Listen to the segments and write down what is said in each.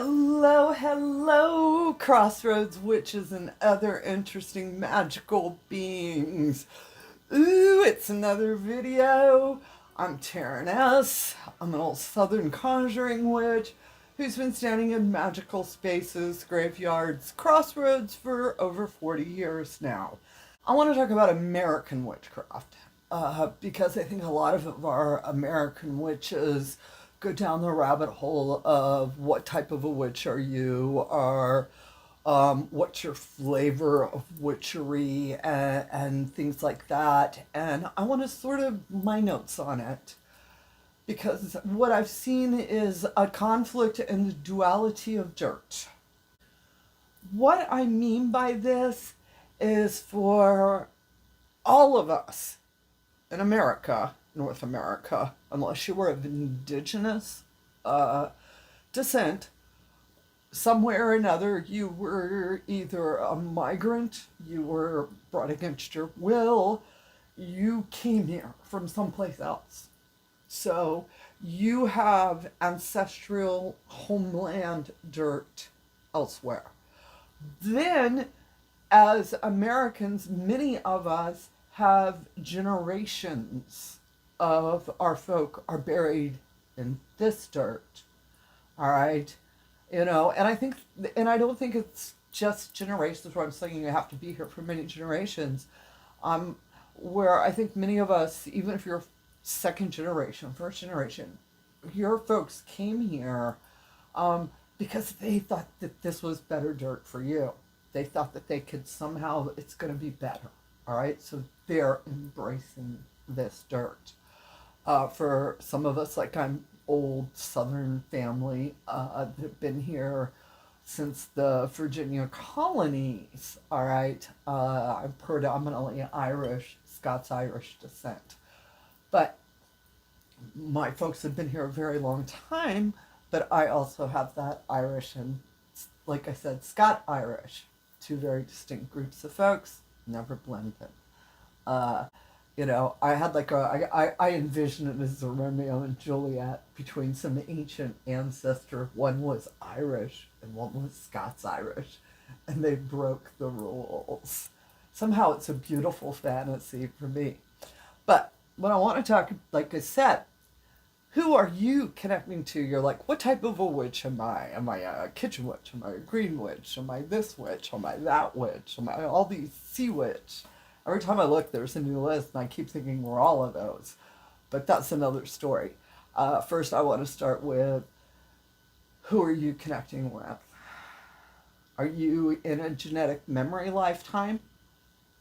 Hello, hello, Crossroads Witches and other interesting magical beings. Ooh, it's another video. I'm Taren S. I'm an old southern conjuring witch who's been standing in magical spaces, graveyards, crossroads for over 40 years now. I want to talk about American witchcraft because I think a lot of our American witches go down the rabbit hole of what type of a witch are you, or what's your flavor of witchery, and things like that. And I want to sort of my notes on it because what I've seen is a conflict in the duality of dirt. What I mean by this is for all of us in America, North America, unless you were of indigenous descent, somewhere or another, you were either a migrant, you were brought against your will, you came here from someplace else. So you have ancestral homeland dirt elsewhere. Then, as Americans, many of us have generations of our folk are buried in this dirt. All right. And I don't think it's just generations where I'm saying you have to be here for many generations. Where I think many of us, even if you're second generation, first generation, your folks came here because they thought that this was better dirt for you. They thought that they could somehow, it's going to be better. All right. So they're embracing this dirt. For some of us, like I'm old Southern family that have been here since the Virginia colonies. All right, I'm predominantly Irish, Scots-Irish descent, but my folks have been here a very long time. But I also have that Irish and, like I said, Scot-Irish, two very distinct groups of folks, never blended. Uh, I had I envisioned it as a Romeo and Juliet between some ancient ancestor. One was Irish and one was Scots-Irish, and they broke the rules. Somehow it's a beautiful fantasy for me. But when I want to talk, like I said, who are you connecting to? You're like, what type of a witch am I? Am I a kitchen witch? Am I a green witch? Am I this witch? Am I that witch? Am I all these sea witch? Every time I look, there's a new list, and I keep thinking we're all of those. But that's another story. First, I want to start with, who are you connecting with? Are you in a genetic memory lifetime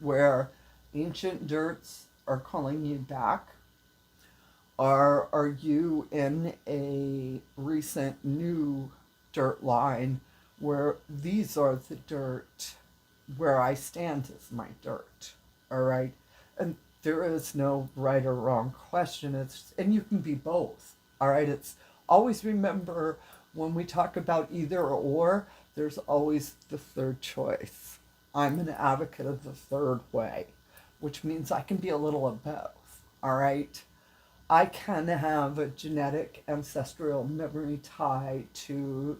where ancient dirts are calling you back? Or are you in a recent new dirt line where these are the dirt, where I stand is my dirt? All right. And there is no right or wrong question. And you can be both. All right. It's always remember when we talk about either or, there's always the third choice. I'm an advocate of the third way, which means I can be a little of both. All right. I can have a genetic ancestral memory tie to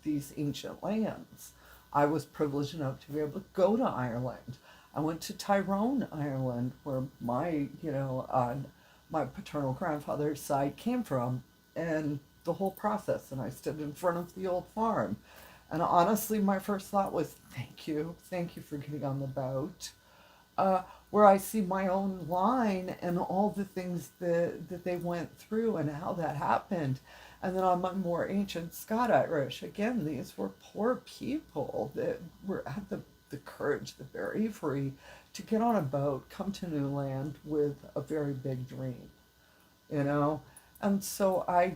these ancient lands. I was privileged enough to be able to go to Ireland. I went to Tyrone, Ireland, where my paternal grandfather's side came from, and the whole process. And I stood in front of the old farm. And honestly, my first thought was, thank you for getting on the boat. Where I see my own line and all the things that they went through and how that happened. And then on my more ancient Scot-Irish, again, these were poor people that had the courage, the bravery to get on a boat, come to new land with a very big dream, you know? And so I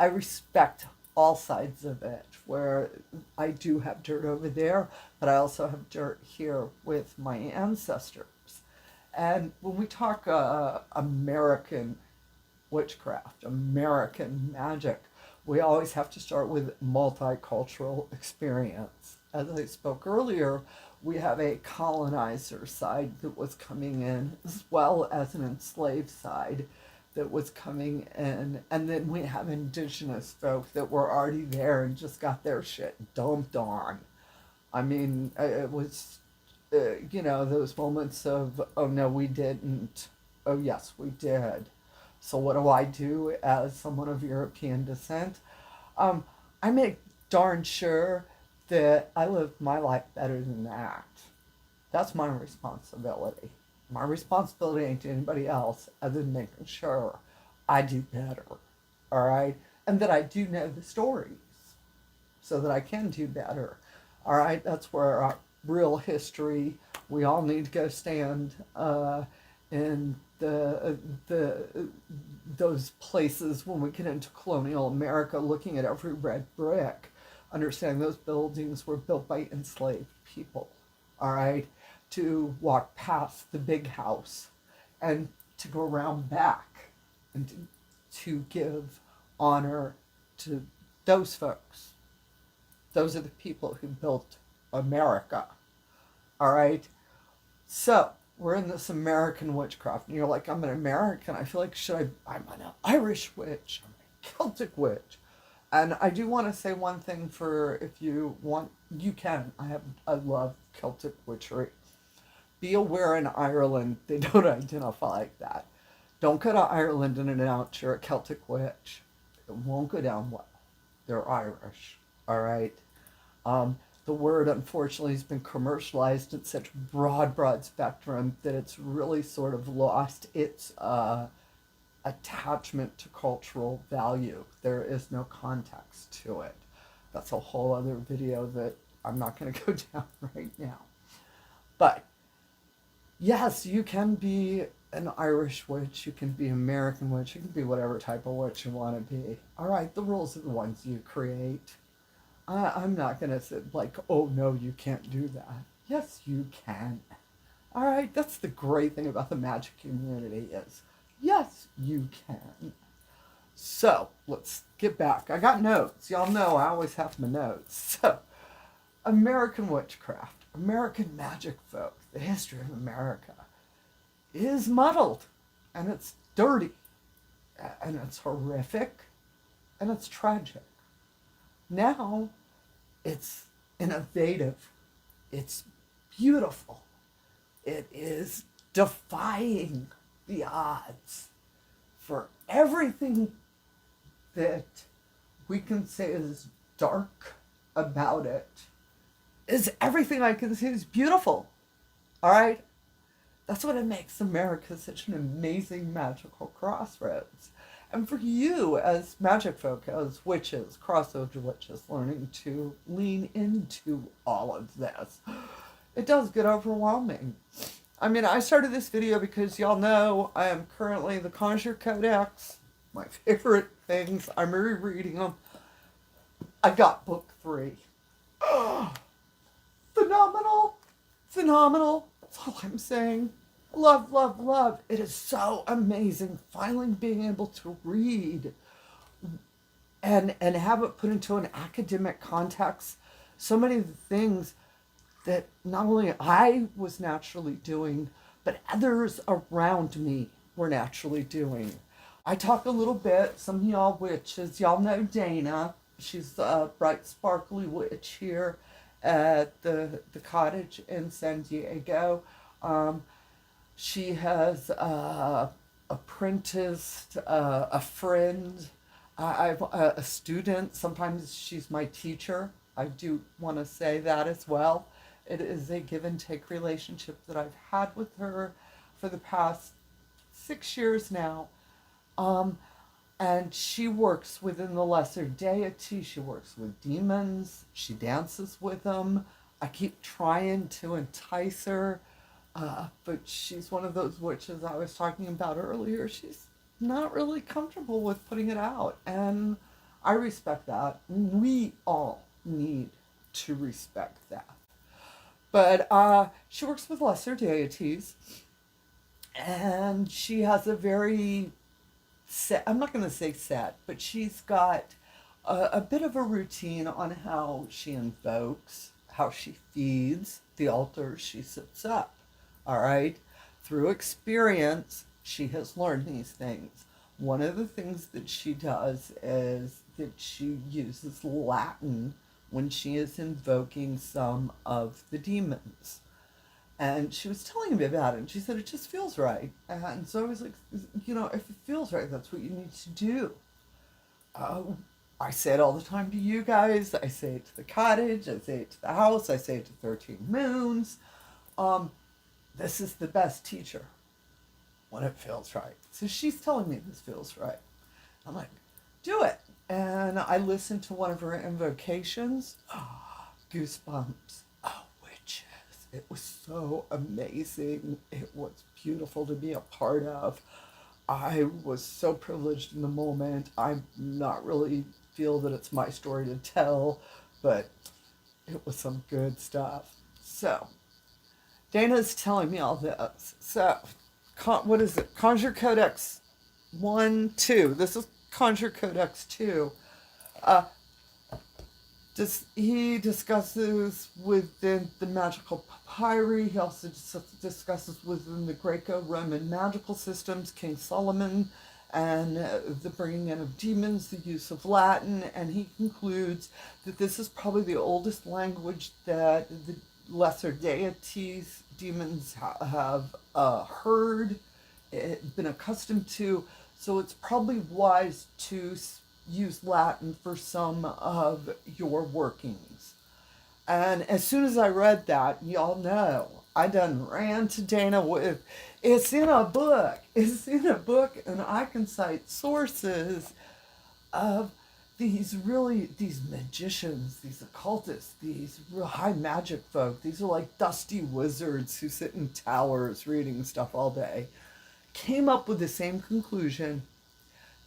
respect all sides of it, where I do have dirt over there, but I also have dirt here with my ancestors. And when we talk American witchcraft, American magic, we always have to start with multicultural experience. As I spoke earlier, we have a colonizer side that was coming in, as well as an enslaved side that was coming in, and then we have indigenous folk that were already there and just got their shit dumped on. I mean, it was, those moments of, oh no, we didn't. Oh yes, we did. So what do I do as someone of European descent? Um, I make darn sure that I live my life better than that. That's my responsibility. My responsibility ain't to anybody else other than making sure I do better. All right? And that I do know the stories so that I can do better. All right? That's where our real history, we all need to go stand in those places when we get into colonial America, looking at every red brick, understanding those buildings were built by enslaved people. All right? To walk past the big house and to go around back and to give honor to those folks. Those are the people who built America. All right? So, we're in this American witchcraft, and you're like, I'm an American. I feel like, I'm an Irish witch. I'm a Celtic witch. And I do want to say one thing for, if you want, you can. I love Celtic witchery. Be aware in Ireland, they don't identify like that. Don't go to Ireland and announce you're a Celtic witch. It won't go down well. They're Irish, all right? The word, unfortunately, has been commercialized at such broad spectrum that it's really sort of lost its attachment to cultural value. There is no context to it. That's a whole other video that I'm not going to go down right now. But yes, you can be an Irish witch, you can be American witch, you can be whatever type of witch you want to be. All right, the rules are the ones you create. I'm not going to say like, oh no, you can't do that. Yes, you can. All right, that's the great thing about the magic community is, yes, you can. So, let's get back. I got notes. Y'all know I always have my notes. So, American witchcraft, American magic folk, the history of America is muddled, and it's dirty, and it's horrific, and it's tragic. Now, it's innovative, it's beautiful, it is defying the odds for everything that we can say is dark about it is everything I can say is beautiful. All right? That's what it makes America such an amazing magical crossroads. And for you as magic folk, as witches, crossroads witches, learning to lean into all of this, it does get overwhelming. I mean, I started this video because y'all know I am currently the Conjure Codex, my favorite things. I'm rereading them. I got book 3. Phenomenal. Phenomenal. That's all I'm saying. Love, love, love. It is so amazing finally being able to read and have it put into an academic context. So many of the things that not only I was naturally doing, but others around me were naturally doing. I talk a little bit, some of y'all witches, y'all know Dana. She's a bright, sparkly witch here at the cottage in San Diego. She has apprenticed a friend. I've a student. Sometimes she's my teacher. I do want to say that as well. It is a give and take relationship that I've had with her for the past 6 years now. And she works within the lesser deity. She works with demons. She dances with them. I keep trying to entice her. But she's one of those witches I was talking about earlier. She's not really comfortable with putting it out. And I respect that. We all need to respect that. But she works with lesser deities. And she has a very set, I'm not going to say set, but she's got a bit of a routine on how she invokes, how she feeds the altars she sits up. All right? Through experience, she has learned these things. One of the things that she does is that she uses Latin when she is invoking some of the demons. And she was telling me about it, and she said, it just feels right. And so I was like, if it feels right, that's what you need to do. Uh, I say it all the time to you guys. I say it to the cottage. I say it to the house. I say it to 13 Moons. Um, this is the best teacher when it feels right. So she's telling me this feels right. I'm like, do it. And I listened to one of her invocations. Oh, goosebumps. Oh, witches. It was so amazing. It was beautiful to be a part of. I was so privileged in the moment. I'm not really feel that it's my story to tell, but it was some good stuff. So, Dana's telling me all this. So, what is it? Conjure Codex 1, 2. This is Conjure Codex 2. He discusses within the magical papyri. He also discusses within the Greco-Roman magical systems, King Solomon, and the bringing in of demons, the use of Latin, and he concludes that this is probably the oldest language that the lesser deities, demons, have heard, been accustomed to, so it's probably wise to use Latin for some of your workings. And as soon as I read that, y'all know, I done ran to Dana with, it's in a book. It's in a book, and I can cite sources of these magicians, these occultists, these real high magic folk. These are like dusty wizards who sit in towers reading stuff all day. Came up with the same conclusion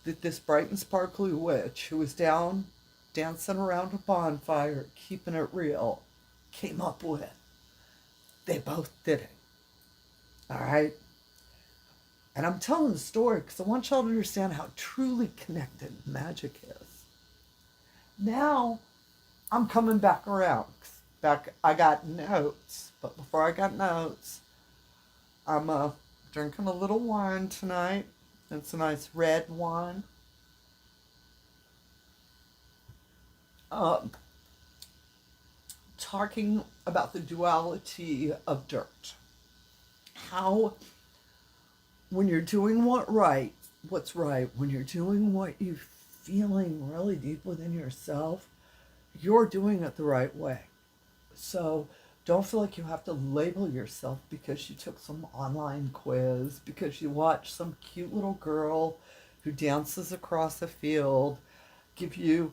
that this bright and sparkly witch who was down dancing around a bonfire, keeping it real, came up with. They both did it. All right? And I'm telling the story because I want y'all to understand how truly connected magic is. Now, I'm coming back around. I got notes, but before I got notes, I'm drinking a little wine tonight. It's a nice red wine. Talking about the duality of dirt. How, when you're doing what's right, when you're doing what you're feeling really deep within yourself, you're doing it the right way. So don't feel like you have to label yourself because you took some online quiz, because you watched some cute little girl who dances across a field give you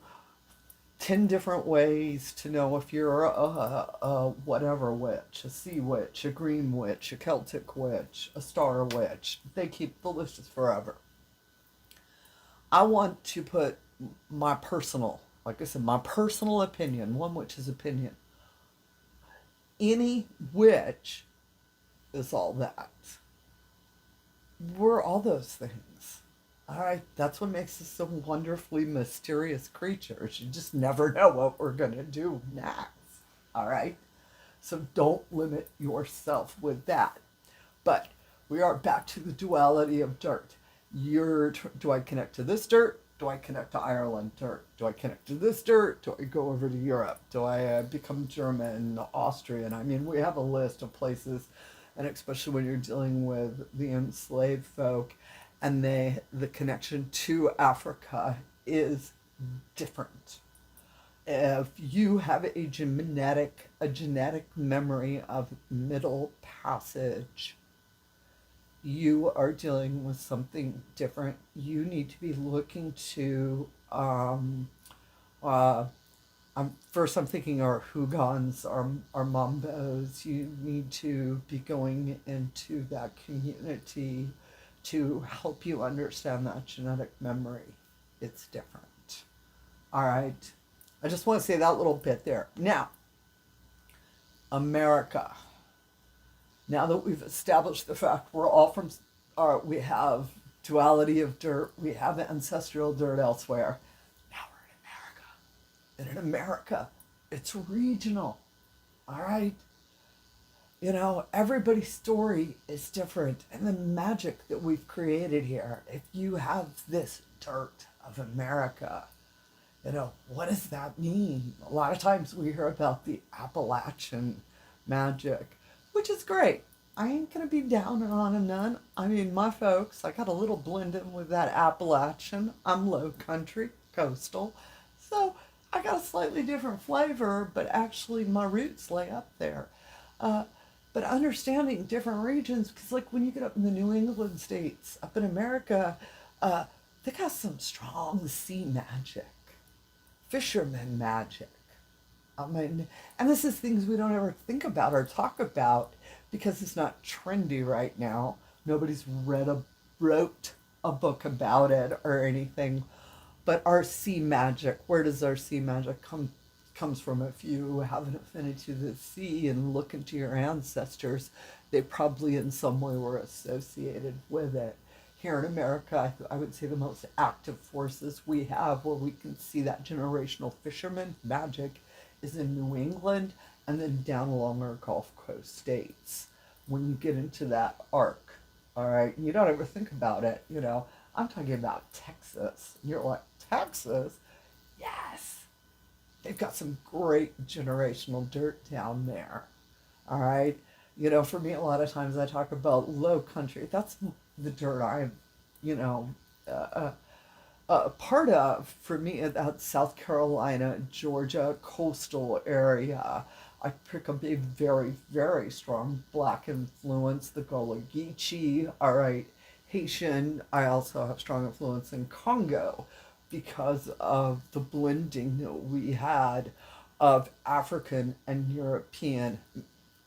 10 different ways to know if you're a whatever witch, a sea witch, a green witch, a Celtic witch, a star witch. They keep the list forever. I want to put my personal, like I said, my personal opinion, one witch's opinion. Any witch is all that. We're all those things. All right, that's what makes us so wonderfully mysterious creatures. You just never know what we're going to do next. All right? So don't limit yourself with that. But we are back to the duality of dirt. Do I connect to this dirt? Do I connect to Ireland dirt? Do I connect to this dirt? Do I go over to Europe? Do I become German, Austrian? I mean, we have a list of places, and especially when you're dealing with the enslaved folk, and the connection to Africa is different. If you have a genetic memory of Middle Passage, you are dealing with something different. You need to be looking to first I'm thinking our Hugans, our Mambos. You need to be going into that community to help you understand that genetic memory. It's different. All right. I just want to say that little bit there. Now, America. Now that we've established the fact we're all from, we have duality of dirt, we have ancestral dirt elsewhere. Now we're in America. And in America, it's regional. All right. You know, everybody's story is different. And the magic that we've created here, if you have this dirt of America, you know, what does that mean? A lot of times we hear about the Appalachian magic, which is great. I ain't gonna be down on them none. I mean, my folks, I got a little blend in with that Appalachian. I'm low country, coastal. So I got a slightly different flavor, but actually my roots lay up there. Uh, but understanding different regions, because like when you get up in the New England states, up in America, uh, they got some strong sea magic, fisherman magic. I mean, and this is things we don't ever think about or talk about because it's not trendy right now. Nobody's wrote a book about it or anything. But our sea magic, where does our sea magic come? Comes from. If you have an affinity to the sea and look into your ancestors, they probably in some way were associated with it. Here in America, I would say the most active forces we have where we can see that generational fisherman magic is in New England and then down along our Gulf Coast states. When you get into that arc, all right, you don't ever think about it, you know. I'm talking about Texas. And you're like, Texas? Yes. They've got some great generational dirt down there. All right. You know, for me, a lot of times I talk about low country. That's the dirt I'm, you know, uh, part of. For me, that South Carolina, Georgia coastal area. I pick up a very, very strong black influence, the Gullah Geechee, all right, Haitian. I also have strong influence in Congo because of the blending that we had of African and European,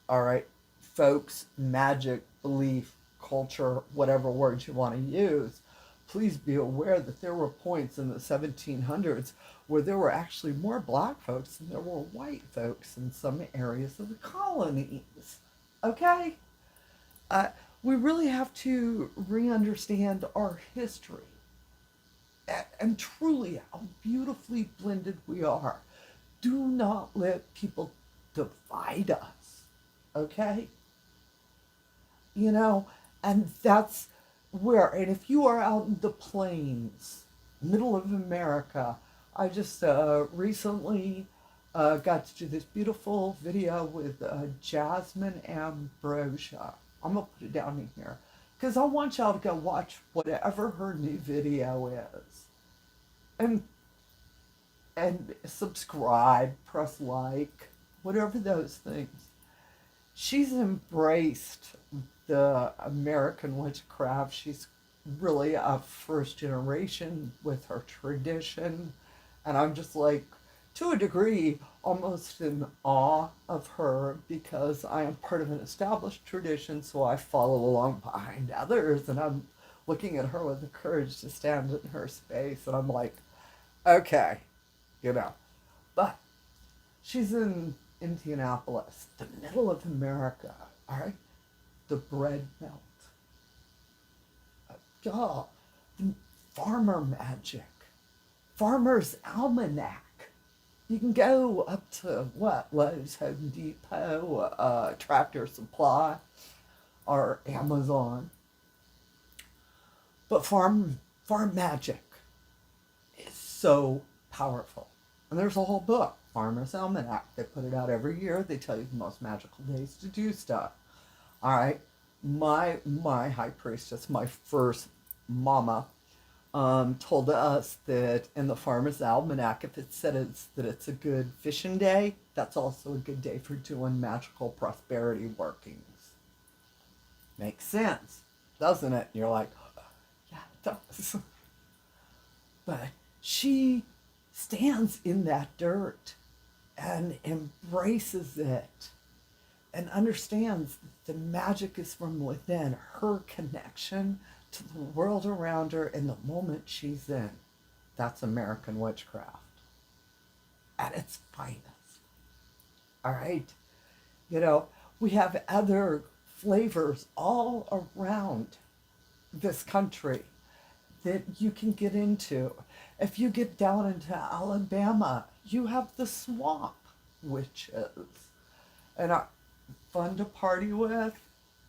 all right, folks, magic, belief, culture, whatever words you want to use. Please be aware that there were points in the 1700s where there were actually more black folks than there were white folks in some areas of the colonies. Okay? Uh, we really have to re understand our history and truly how beautifully blended we are. Do not let people divide us. Okay? You know, and that's where, and if you are out in the plains, middle of America, I just recently got to do this beautiful video with Jasmine Ambrosia. I'm going to put it down in here because I want y'all to go watch whatever her new video is. And subscribe, press like, whatever those things. She's embraced the American witchcraft. She's really a first generation with her tradition. And I'm just like, to a degree, almost in awe of her because I am part of an established tradition, so I follow along behind others. And I'm looking at her with the courage to stand in her space. And I'm like, okay, you know. But she's in Indianapolis, the middle of America, all right? The bread melt. Oh, farmer magic, farmer's almanac. You can go up to what? Lowe's, Home Depot, Tractor Supply, or Amazon. But farm magic is so powerful. And there's a whole book, Farmer's Almanac. They put it out every year. They tell you the most magical days to do stuff. All right. My high priestess, my first mama, told us that in the Farmer's Almanac, if it said that it's a good fishing day, that's also a good day for doing magical prosperity workings. Makes sense, doesn't it? And you're like, oh, yeah, it does. But she stands in that dirt and embraces it and understands that the magic is from within her connection to the world around her in the moment she's in. That's American witchcraft at its finest. All right? You know, we have other flavors all around this country that you can get into. If you get down into Alabama, you have the swamp witches. And fun to party with,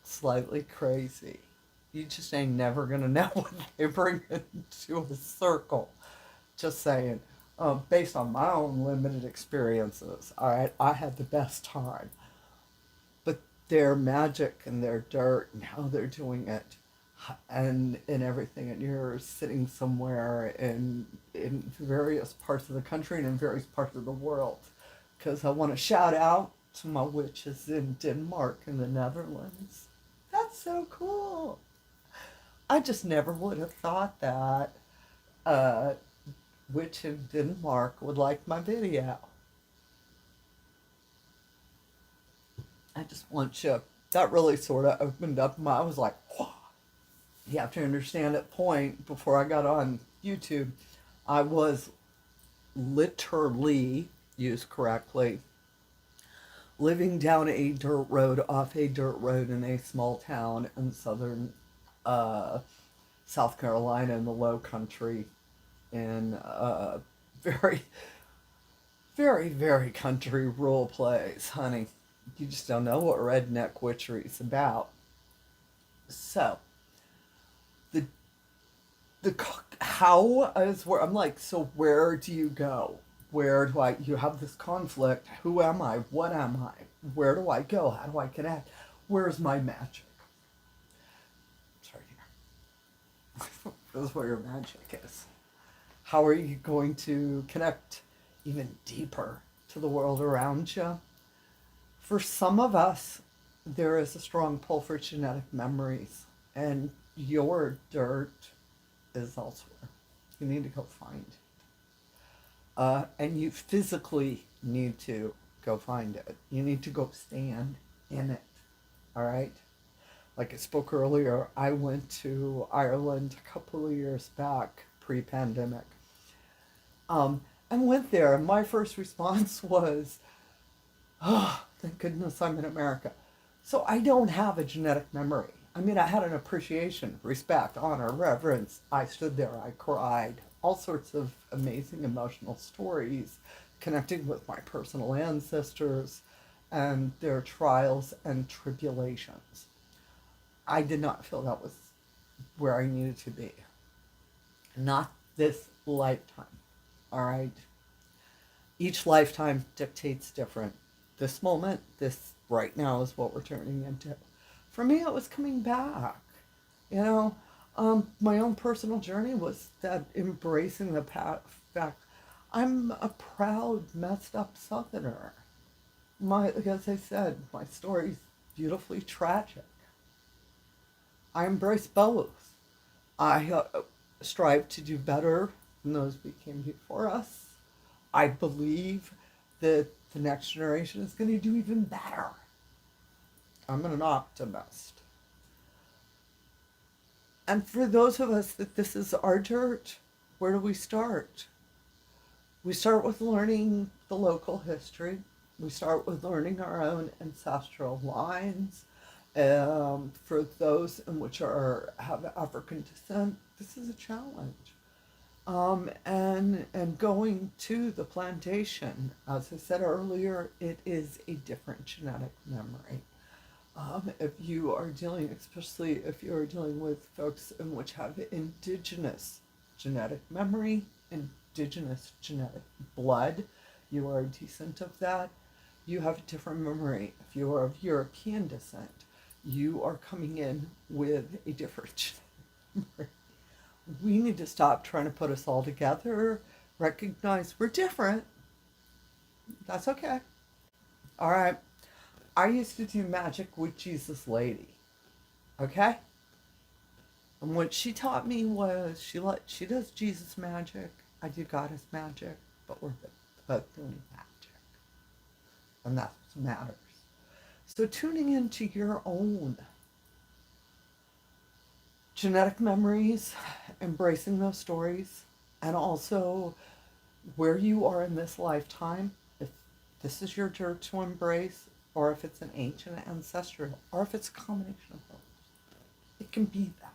slightly crazy. You just ain't never gonna know what they bring into a circle. Just saying. Based on my own limited experiences, all right, I had the best time. But their magic and their dirt and how they're doing it and everything, and you're sitting somewhere in various parts of the country and in various parts of the world. Because I want to shout out to my witches in Denmark and the Netherlands. That's so cool. I just never would have thought that a witch in Denmark would like my video. I just want you. That really sort of opened up my. I was like, whoa. You have to understand at point before I got on YouTube, I was literally, used correctly, living down a dirt road, off a dirt road in a small town in southern South Carolina in the Low Country, in a very, very, very country rural place, honey. You just don't know what redneck witchery is about. So, the how is where I'm like, so where do you go? Where do I, you have this conflict. Who am I? What am I? Where do I go? How do I connect? Where's my magic? Sorry, here. This is where your magic is. How are you going to connect even deeper to the world around you? For some of us, there is a strong pull for genetic memories, and your dirt is elsewhere. You need to go find it. And you physically need to go find it. You need to go stand in it. All right? Like I spoke earlier, I went to Ireland a couple of years back, pre-pandemic. And went there, and my first response was, oh, thank goodness I'm in America. So I don't have a genetic memory. I mean, I had an appreciation, respect, honor, reverence. I stood there, I cried. All sorts of amazing emotional stories connecting with my personal ancestors and their trials and tribulations. I did not feel that was where I needed to be. Not this lifetime, all right? Each lifetime dictates different. This moment, this right now is what we're turning into. For me, it was coming back. You know, my own personal journey was that embracing the fact I'm a proud, messed up Southerner. As I said, my story's beautifully tragic. I embrace both. I strive to do better than those who came before us. I believe that the next generation is going to do even better. I'm an optimist. And for those of us that this is our dirt, where do we start? We start with learning the local history. We start with learning our own ancestral lines. For those in which have African descent, this is a challenge. And going to the plantation, as I said earlier, it is a different genetic memory. If you are dealing, especially if you are dealing with folks in which have indigenous genetic memory, indigenous genetic blood, you are a descent of that, you have a different memory. If you are of European descent, you are coming in with a different genetic memory. We need to stop trying to put us all together, recognize we're different. That's okay. All right. I used to do magic with Jesus Lady. Okay? And what she taught me was she does Jesus magic, I do goddess magic, but we're both doing magic. And that's what matters. So tuning into your own genetic memories, embracing those stories, and also where you are in this lifetime, if this is your dirt to embrace, or if it's an ancient ancestral, or if it's a combination of both. It can be that,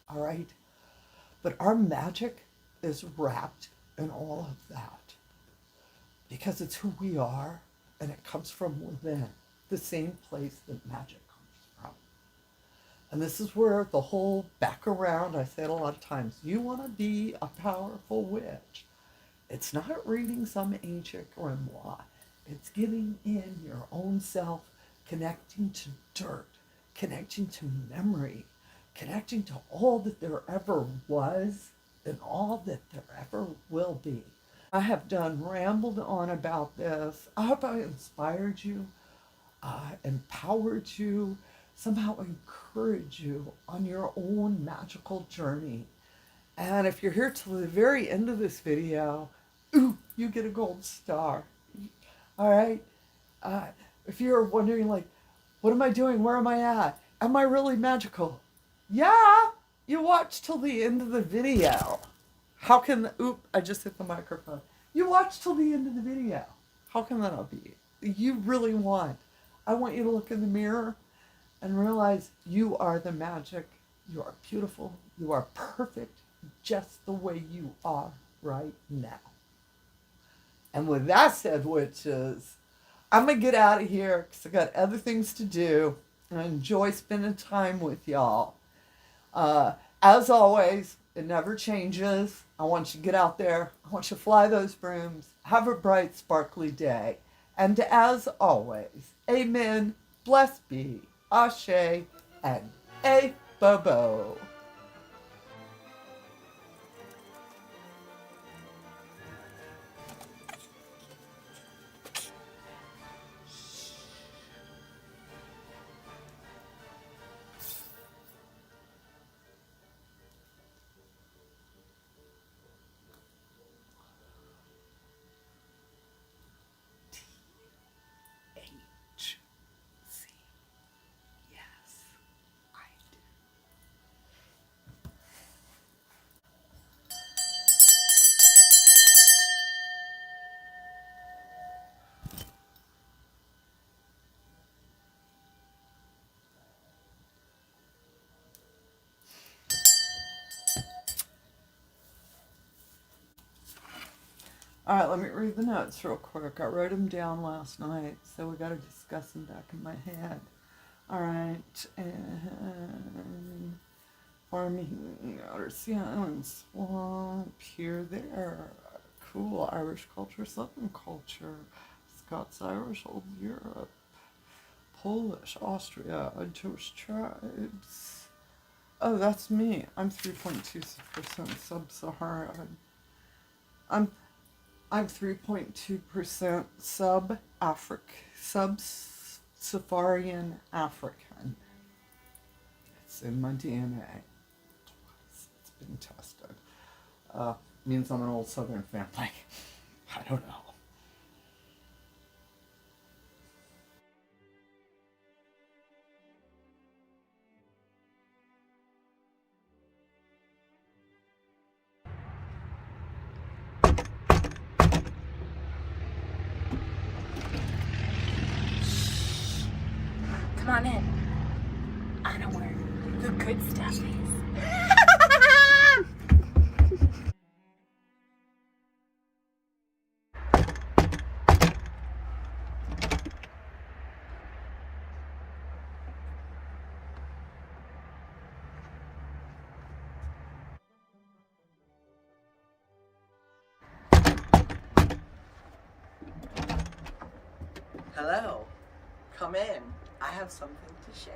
all right? But our magic is wrapped in all of that because it's who we are and it comes from within. the same place that magic comes from. And this is where the whole back around, I say it a lot of times, you want to be a powerful witch. It's not reading some ancient grimoire. It's getting in your own self, connecting to dirt, connecting to memory, connecting to all that there ever was and all that there ever will be. I have rambled on about this. I hope I inspired you, empowered you, somehow encourage you on your own magical journey. And if you're here till the very end of this video, ooh, you get a gold star. All right? If you're wondering, like, what am I doing? Where am I at? Am I really magical? Yeah, you watch till the end of the video. How can, I just hit the microphone. You watch till the end of the video. How can that not be? You really want. I want you to look in the mirror and realize you are the magic. You are beautiful. You are perfect just the way you are right now. And with that said, witches, I'm going to get out of here because I got other things to do. And I enjoy spending time with y'all. As always, it never changes. I want you to get out there. I want you to fly those brooms. Have a bright, sparkly day. And as always, amen, blessed be, ashe, and a-bo-bo. All right, let me read the notes real quick. I wrote them down last night, so we got to discuss them back in my head. All right, and farming, outer sea island, swamp, here, there. Cool, Irish culture, Southern culture, Scots, Irish, Old Europe, Polish, Austria, Jewish tribes. Oh, that's me. I'm 3.2% sub-Saharan. I'm 3.2% sub-Saharan African. It's in my DNA. It's been tested. Means I'm an old Southern family. I don't know. Come on in. I know where the good stuff is. Hello. Come in. I have something to share.